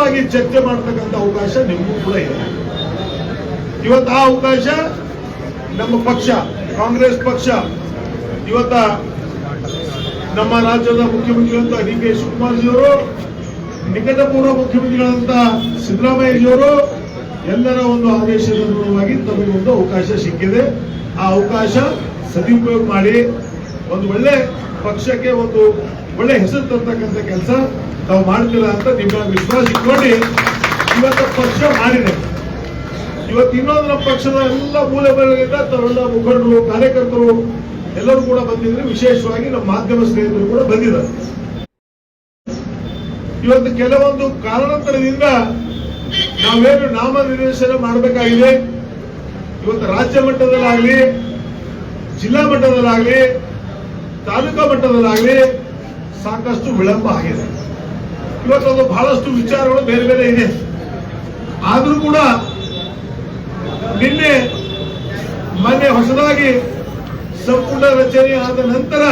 ವಿವರವಾಗಿ ಚರ್ಚೆ ಮಾಡತಕ್ಕಂಥ ಅವಕಾಶ ನಿಮಗೂ ಕೂಡ ಇದೆ. ಇವತ್ತು ಆ ಅವಕಾಶ ನಮ್ಮ ಪಕ್ಷ ಕಾಂಗ್ರೆಸ್ ಪಕ್ಷ ಇವತ್ತ ನಮ್ಮ ರಾಜ್ಯದ ಮುಖ್ಯಮಂತ್ರಿಗಳಂತ ಡಿ ಕೆ ಶಿವಕುಮಾರ್ಜಿಯವರು, ನಿಕಟಪೂರ್ವ ಮುಖ್ಯಮಂತ್ರಿಗಳಂತ ಸಿದ್ದರಾಮಯ್ಯಜಿಯವರು ಎಲ್ಲರ ಒಂದು ಆದೇಶದ ಅನುಗುಣವಾಗಿ ತಮಗೆ ಒಂದು ಅವಕಾಶ ಸಿಕ್ಕಿದೆ. ಆ ಅವಕಾಶ ಸದುಪಯೋಗ ಮಾಡಿ ಒಂದು ಒಳ್ಳೆ ಪಕ್ಷಕ್ಕೆ ಒಂದು ಒಳ್ಳೆ ಹೆಸರು ತರ್ತಕ್ಕಂಥ ಕೆಲಸ ತಾವು ಮಾಡ್ತೀರಾ ಅಂತ ನಿಮ್ಮ ವಿಶ್ವಾಸ ಇಟ್ಕೊಂಡು ಇವತ್ತು ಪಕ್ಷ ಮಾಡಿದೆ. ಇವತ್ತು ಇನ್ನೊಂದು ನಮ್ಮ ಪಕ್ಷದ ಎಲ್ಲ ಮೂಲೆ ಬರಲಿಂದ ತಾವೆಲ್ಲ ಮುಖಂಡರು, ಕಾರ್ಯಕರ್ತರು ಎಲ್ಲರೂ ಕೂಡ ಬಂದಿದ್ರೆ, ವಿಶೇಷವಾಗಿ ನಮ್ಮ ಮಾಧ್ಯಮ ಸ್ನೇಹಿತರು ಕೂಡ ಬಂದಿದ್ದಾರೆ. ಇವತ್ತು ಕೆಲವೊಂದು ಕಾರಣಾಂತರದಿಂದ ನಾವೇನು ನಾಮನಿರ್ದೇಶನ ಮಾಡಬೇಕಾಗಿದೆ. ಇವತ್ತು ರಾಜ್ಯ ಮಟ್ಟದಲ್ಲಾಗಲಿ, ಜಿಲ್ಲಾ ಮಟ್ಟದಲ್ಲಾಗಲಿ, ತಾಲೂಕಾ ಮಟ್ಟದಲ್ಲಾಗಲಿ ಸಾಕಷ್ಟು ವಿಳಂಬ ಆಗಿದೆ. ಇವತ್ತು ಬಹಳಷ್ಟು ವಿಚಾರಗಳು ಬೇರೆ ಬೇರೆ ಇದೆ. ಆದರೂ ಕೂಡ ಮೊನ್ನೆ ಹೊಸದಾಗಿ ಸಂಪುಟ ರಚನೆ ಆದ ನಂತರ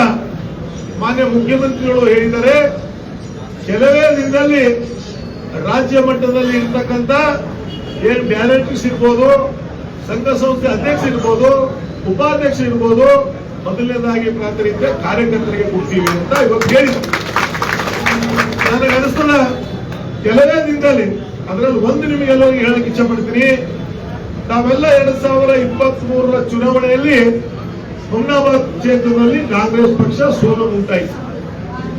ಮಾನ್ಯ ಮುಖ್ಯಮಂತ್ರಿಗಳು ಹೇಳಿದ್ದಾರೆ, ಕೆಲವೇ ದಿನದಲ್ಲಿ ರಾಜ್ಯ ಮಟ್ಟದಲ್ಲಿ ಇರ್ತಕ್ಕಂಥ ಏನು ಡೈರೆಕ್ಟರ್ಸ್ ಇರ್ಬೋದು, ಸಂಘ ಸಂಸ್ಥೆ ಅಧ್ಯಕ್ಷ ಇರ್ಬೋದು, ಉಪಾಧ್ಯಕ್ಷ ಇರ್ಬೋದು, ಮೊದಲನೇದಾಗಿ ಪ್ರಾತಿನಿಧ್ಯ ಕಾರ್ಯಕರ್ತರಿಗೆ ಕೊಡ್ತೀವಿ ಅಂತ ಇವತ್ತು ಹೇಳಿದ್ರು. ನನಗೆ ಅನಿಸ್ತದ ಕೆಲವೇ ದಿನದಲ್ಲಿ, ಅದರಲ್ಲಿ ಒಂದು ನಿಮಗೆಲ್ಲರಿಗೂ ಹೇಳಕ್ ಇಚ್ಛೆ ಪಡ್ತೀನಿ. ನಾವೆಲ್ಲ 2023 ಚುನಾವಣೆಯಲ್ಲಿ ಹುಮ್ನಾಬಾದ್ ಕ್ಷೇತ್ರದಲ್ಲಿ ಕಾಂಗ್ರೆಸ್ ಪಕ್ಷ ಸೋಲು ಉಂಟಾಯಿತು.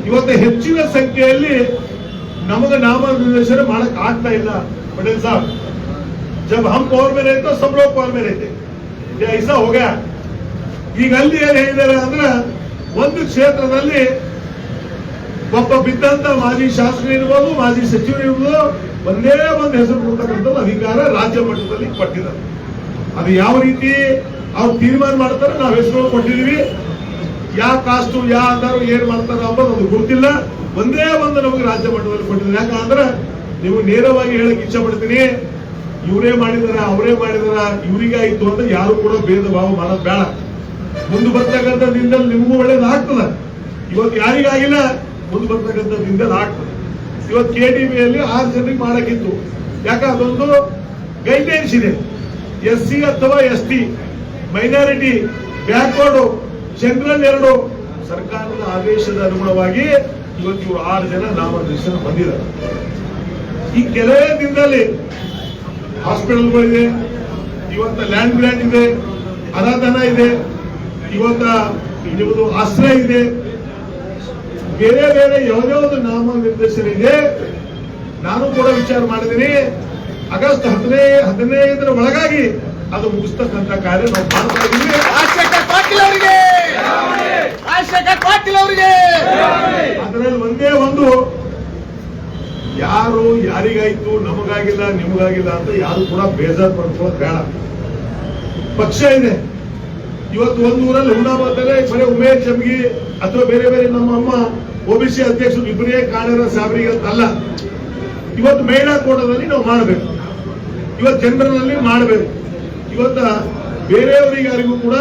ಇವತ್ತು ಹೆಚ್ಚಿನ ಸಂಖ್ಯೆಯಲ್ಲಿ ನಮಗೆ ನಾಮನಿರ್ದೇಶನ ಮಾಡಕ್ ಆಗ್ತಾ ಇಲ್ಲ. ಪಟೇಲ್ ಸಾಹಬ್, ಜब हम पावर में रहते सब लोग पावर में रहते, ऐसा हो गया. ಈಗ ಅಲ್ಲಿ ಏನ್ ಹೇಳಿದ್ದಾರೆ ಅಂದ್ರೆ, ಒಂದು ಕ್ಷೇತ್ರದಲ್ಲಿ ಒಬ್ಬ ಬಿದ್ದಂತ ಮಾಜಿ ಶಾಸಕರು ಇರ್ಬೋದು, ಮಾಜಿ ಸಚಿವರು ಇರ್ಬೋದು, ಒಂದೇ ಒಂದು ಹೆಸರು ಕೊಡ್ತಕ್ಕಂಥದ್ದು ಅಧಿಕಾರ ರಾಜ್ಯ ಮಟ್ಟದಲ್ಲಿ ಕೊಟ್ಟಿದ್ದಾರೆ. ಅದು ಯಾವ ರೀತಿ ಅವ್ರು ತೀರ್ಮಾನ ಮಾಡ್ತಾರೆ, ನಾವು ಹೆಸರು ಕೊಟ್ಟಿದೀವಿ. ಯಾವ ಕಾಸ್ಟು ಯಾವ ಆಧಾರ ಏನ್ ಮಾಡ್ತಾರ ಅಂಬೋದು ಅದು ಗೊತ್ತಿಲ್ಲ. ಒಂದೇ ಒಂದು ನಮಗೆ ರಾಜ್ಯ ಮಟ್ಟದಲ್ಲಿ ಕೊಟ್ಟಿದ್ದಾರೆ. ಯಾಕಂದ್ರೆ ನೀವು ನೇರವಾಗಿ ಹೇಳಕ್ ಇಚ್ಛೆ ಪಡ್ತೀನಿ, ಇವರೇ ಮಾಡಿದಾರ, ಅವರೇ ಮಾಡಿದಾರ, ಇವರಿಗಾಯ್ತು ಅಂತ ಯಾರು ಕೂಡ ಭೇದ ಭಾವ ಮಾಡೋದು ಬೇಡ. ಮುಂದೆ ಬರ್ತಕ್ಕಂಥ ದಿನದಲ್ಲಿ ನಿಮಗೂ ಒಳ್ಳೇದಾಗ್ತದ. ಇವತ್ತು ಯಾರಿಗಾಗಿಲ್ಲ, ಮುಂದೆ ಬರ್ತಕ್ಕಂಥ ದಿನದಲ್ಲಿ ಆಗ್ತದೆ. ಇವತ್ತು KDBಯಲ್ಲಿ 6 ಜನರಿಗೆ ಮಾಡಕ್ಕಿತ್ತು. ಯಾಕೆ ಅದೊಂದು ಗೈಡ್ಲೈನ್ಸ್ ಇದೆ. SC ಅಥವಾ ST, ಮೈನಾರಿಟಿ, ಬ್ಯಾಕ್ವರ್ಡ್, ಜನರಲ್ 2 ಸರ್ಕಾರದ ಆದೇಶದ ಅನುಗುಣವಾಗಿ ಇವತ್ತು ಇವರು 6 ಜನ ನಾಮನಿರ್ದೇಶನ ಬಂದಿದ್ದಾರೆ. ಈ ಕೆಲವೇ ದಿನದಲ್ಲಿ ಹಾಸ್ಪಿಟಲ್ಗಳಿದೆ, ಇವತ್ತ ಲ್ಯಾಂಡ್ ಗ್ರ್ಯಾಂಡ್ ಇದೆ, ಅನಾದಾನ ಇದೆ, ಇವತ್ತ ನಿಮ್ಮದು ಆಶ್ರಯ ಇದೆ, ಬೇರೆ ಬೇರೆ ಯಾವುದೋ ನಾಮನಿರ್ದೇಶನ ಇದೆ. ನಾನು ಕೂಡ ವಿಚಾರ ಮಾಡಿದ್ದೀನಿ. ಆಗಸ್ಟ್ 15ರ ಒಳಗಾಗಿ ಅದು ಮುಗಿಸ್ತಕ್ಕಂಥ ಕಾರ್ಯ ನಾವು ಮಾಡ್ತಾ ಇದ್ದೀವಿ. ಅದರಲ್ಲಿ ಒಂದೇ ಒಂದು, ಯಾರು ಯಾರಿಗಾಯ್ತು, ನಮಗಾಗಿಲ್ಲ ನಿಮಗಾಗಿಲ್ಲ ಅಂತ ಯಾರು ಕೂಡ ಬೇಜಾರು ಪಡ್ಕೊಳ್ಳೋದು ಬೇಡ. ಪಕ್ಷ ಇದೆ. ಇವತ್ತು ಒಂದು ಊರಲ್ಲಿ ಹುಮ್ನಾಬಾದಲ್ಲೇ ಬರೀ ಉಮೇಶ್ ಜಮ್ಗಿ ಅಥವಾ ಬೇರೆ ಬೇರೆ ನಮ್ಮ ಅಮ್ಮ OBC ಅಧ್ಯಕ್ಷರು ಇಬ್ಬರೇ ಕಾಣಿರೋ ಸಾಬರಿಗೆ ಅಂತಲ್ಲ. ಇವತ್ತು ಮಹಿಳಾ ಕೋಟದಲ್ಲಿ ನಾವು ಮಾಡಬೇಕು, ಇವತ್ತು ಜನರಲ್ನಲ್ಲಿ ಮಾಡಬೇಕು. ಇವತ್ತ ಬೇರೆಯವರಿಗೆ ಯಾರಿಗೂ ಕೂಡ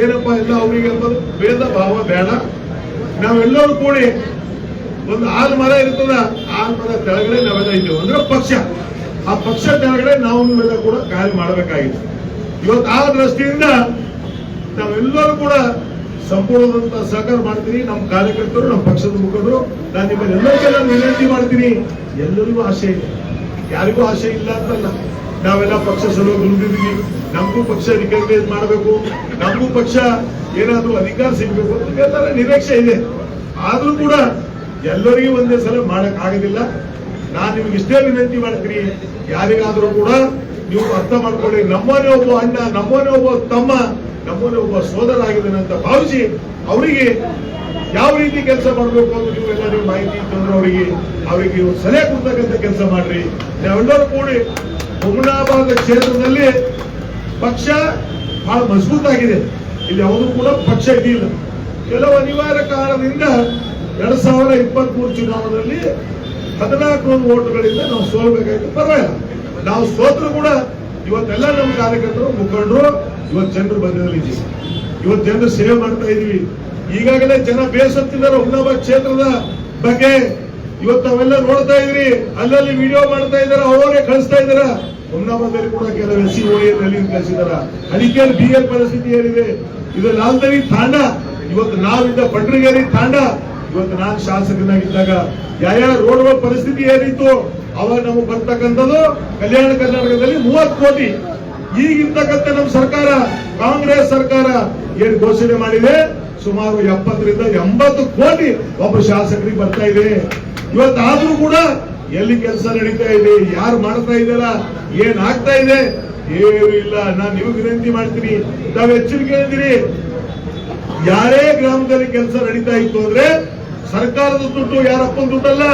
ಏನಪ್ಪಾ ಇಲ್ಲ ಅವರಿಗೆ ಎಂಬುದು ಭೇದ ಭಾವ ಬೇಡ. ನಾವೆಲ್ಲರೂ ಕೂಡಿ ಒಂದು ಆಲ್ಮರ ಇರ್ತದ, ಆಲ್ಮರ ಕೆಳಗಡೆ ನಾವೆಲ್ಲ ಇದ್ದೇವೆ ಅಂದ್ರೆ ಪಕ್ಷ. ಆ ಪಕ್ಷ ಕೆಳಗಡೆ ನಾವು ನೀವೆಲ್ಲ ಕೂಡ ಕಾರ್ಯ ಮಾಡಬೇಕಾಗಿದೆ. ಇವತ್ತು ಆ ದೃಷ್ಟಿಯಿಂದ ನಾವೆಲ್ಲರೂ ಕೂಡ ಸಂಪೂರ್ಣದಂತ ಸಹಕಾರ ಮಾಡ್ತೀನಿ. ನಮ್ಮ ಕಾರ್ಯಕರ್ತರು, ನಮ್ಮ ಪಕ್ಷದ ಮುಖಂಡರು, ನಾನು ನಿಮ್ಮನ್ನೆಲ್ಲರಿಗೆಲ್ಲ ವಿನಂತಿ ಮಾಡ್ತೀನಿ. ಎಲ್ಲರಿಗೂ ಆಸೆ ಇದೆ, ಯಾರಿಗೂ ಆಸೆ ಇಲ್ಲ ಅಂತಲ್ಲ. ನಾವೆಲ್ಲ ಪಕ್ಷ ಸಲುವಾಗಿ ದುಡಿದಿದ್ದೀವಿ. ನಮಗೂ ಪಕ್ಷ ರಿಕಗ್ನೈಸ್ ಮಾಡಬೇಕು, ನಮಗೂ ಪಕ್ಷ ಏನಾದ್ರೂ ಅಧಿಕಾರ ಸಿಗಬೇಕು ಅಂತ ಎಲ್ಲರ ನಿರೀಕ್ಷೆ ಇದೆ. ಆದ್ರೂ ಕೂಡ ಎಲ್ಲರಿಗೂ ಒಂದೇ ಸಲ ಮಾಡಕ್ ಆಗೋದಿಲ್ಲ. ನಾನು ನಿಮ್ಗೆ ಇಷ್ಟೇ ವಿನಂತಿ ಮಾಡ್ತೀನಿ, ಯಾರಿಗಾದ್ರೂ ಕೂಡ ನೀವು ಅರ್ಥ ಮಾಡ್ಕೊಳ್ಳಿ. ನಮ್ಮನೇ ಒಬ್ಬ ಅಣ್ಣ, ನಮ್ಮನೇ ಒಬ್ಬ ತಮ್ಮ, ನಮ್ಮನೇ ಒಬ್ಬ ಸೋದರ ಆಗಿದ್ದಾನೆ ಅಂತ ಭಾವಿಸಿ ಅವರಿಗೆ ಯಾವ ರೀತಿ ಕೆಲಸ ಮಾಡಬೇಕು ಅಂತ ನೀವು ಎಲ್ಲರಿಗೂ ಮಾಹಿತಿ ಇತ್ತಂದ್ರೆ ಅವರಿಗೆ ಸಲಹೆ ಕೊಡ್ತಕ್ಕಂಥ ಕೆಲಸ ಮಾಡ್ರಿ. ನಾವೆಲ್ಲರೂ ಕೂಡಿ ಹುಮ್ನಾಬಾದ್ ಕ್ಷೇತ್ರದಲ್ಲಿ ಪಕ್ಷ ಬಹಳ ಮಜಬೂತ್ ಆಗಿದೆ. ಇಲ್ಲಿ ಯಾವುದೂ ಕೂಡ ಪಕ್ಷ ಇದಿಲ್ಲ. ಕೆಲವು ಅನಿವಾರ್ಯ ಕಾರಣದಿಂದ 2023 ಚುನಾವಣೆಯಲ್ಲಿ 14 ವೋಟ್ಗಳಿಂದ ನಾವು ಸೋಲ್ಬೇಕಾಯ್ತು. ಪರವಾಗಿಲ್ಲ, ನಾವು ಸೋತ್ರು ಕೂಡ ಇವತ್ತೆಲ್ಲ ನಮ್ಮ ಕಾರ್ಯಕರ್ತರು, ಮುಖಂಡರು, ಇವತ್ತು ಜನರು ಬಂದಿದ್ದೀವಿ. ಇವತ್ತು ಜನರು ಸೇವೆ ಮಾಡ್ತಾ ಇದೀವಿ. ಈಗಾಗಲೇ ಜನ ಬೇಸತ್ತಿದ್ದಾರೆ ಹುಮ್ನಾಬಾದ್ ಕ್ಷೇತ್ರದ ಬಗ್ಗೆ. ಇವತ್ತು ಅವೆಲ್ಲ ನೋಡ್ತಾ ಇದ್ರಿ, ಅಲ್ಲಲ್ಲಿ ವಿಡಿಯೋ ಮಾಡ್ತಾ ಇದಾರ, ಅವರೇ ಕಳಿಸ್ತಾ ಇದಾರ. ಹುಮ್ನಾಬಾದಲ್ಲಿ ಕೂಡ ಕೆಲವು SCOA ಕಳಿಸಿದಾರ. ಅಡಿಕೆಯಲ್ಲಿ BL ಪರಿಸ್ಥಿತಿ ಏನಿದೆ, ಇದು ಲಾಲ್ದರಿ ತಾಂಡ, ಇವತ್ತು ನಾವಿದ್ದ ಪಂಡ್ರಿಗೇರಿ ತಾಂಡ, ಇವತ್ತು ನಾನು ಶಾಸಕನಾಗಿದ್ದಾಗ ಯಾವ ರೋಡ್ಗಳ ಪರಿಸ್ಥಿತಿ ಏನಿತ್ತು ಅವಾಗ ನಮಗೆ ಬರ್ತಕ್ಕಂಥದ್ದು ಕಲ್ಯಾಣ ಕರ್ನಾಟಕದಲ್ಲಿ 30 ಕೋಟಿ. ಈಗಿರ್ತಕ್ಕಂಥ ನಮ್ಮ ಸರ್ಕಾರ, ಕಾಂಗ್ರೆಸ್ ಸರ್ಕಾರ ಏನ್ ಘೋಷಣೆ ಮಾಡಿದೆ, ಸುಮಾರು 70 ರಿಂದ 80 ಕೋಟಿ ಒಬ್ಬ ಶಾಸಕರಿಗೆ ಬರ್ತಾ ಇದೆ. ಇವತ್ತಾದ್ರೂ ಕೂಡ ಎಲ್ಲಿ ಕೆಲಸ ನಡೀತಾ ಇದೆ, ಯಾರು ಮಾಡ್ತಾ ಇದ್ದಾರ, ಏನ್ ಆಗ್ತಾ ಇದೆ, ಏನು ಇಲ್ಲ. ನಾನು ನಿಮಗೆ ವಿನಂತಿ ಮಾಡ್ತೀನಿ, ತಾವು ಎಚ್ಚರಿಕೆ ಇದ್ದೀರಿ. ಯಾರೇ ಗ್ರಾಮದಲ್ಲಿ ಕೆಲಸ ನಡೀತಾ ಇತ್ತು ಅಂದ್ರೆ ಸರ್ಕಾರದ ದುಡ್ಡು, ಯಾರಪ್ಪನ ದುಡ್ಡಲ್ಲ,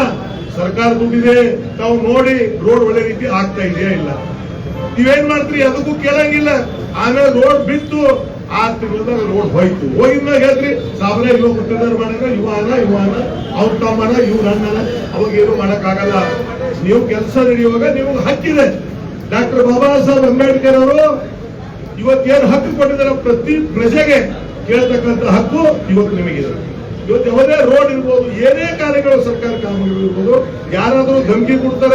ಸರ್ಕಾರ ದುಡ್ಡಿದೆ. ತಾವು ನೋಡಿ ರೋಡ್ ಒಳ್ಳೆ ರೀತಿ ಆಗ್ತಾ ಇದೆಯಾ ಇಲ್ಲ. ನೀವೇನ್ ಮಾಡ್ತೀರಿ, ಅದಕ್ಕೂ ಕೇಳಂಗಿಲ್ಲ. ಆಮೇಲೆ ರೋಡ್ ಬಿತ್ತು, 6 ತಿಂಗಳದಾಗ ರೋಡ್ ಹೋಯ್ತು. ಹೋಗಿದ್ಮೇಲೆ ಹೇಳ್ರಿ, ಸಾಬ್ರೆ ಇವ ಮುಖ್ಯದಾರ ಮಾಡಾಗ ಇವಾನ ಅವ್ರ ತಮ್ಮನ ಇವ್ರ ಅಣ್ಣನ, ಅವಾಗ ಏನು ಮಾಡಕ್ ಆಗಲ್ಲ. ನೀವು ಕೆಲಸ ನಡೆಯುವಾಗ ನಿಮಗೆ ಹಕ್ಕಿದೆ. ಡಾಕ್ಟರ್ ಬಾಬಾ ಸಾಹೇಬ್ ಅಂಬೇಡ್ಕರ್ ಅವರು ಇವತ್ತೇನು ಹಕ್ಕು ಕೊಟ್ಟಿದ್ದಾರೆ, ಪ್ರತಿ ಪ್ರಜೆಗೆ ಕೇಳ್ತಕ್ಕಂಥ ಹಕ್ಕು ಇವತ್ತು ನಿಮಗಿದೆ. ಇವತ್ತು ಯಾವುದೇ ರೋಡ್ ಇರ್ಬೋದು, ಏನೇ ಕಾರ್ಯಗಳು, ಸರ್ಕಾರ ಕಾಮಗಾರಿ ಇರ್ಬೋದು, ಯಾರಾದ್ರೂ ಧಮಕಿ ಕೊಡ್ತಾರ,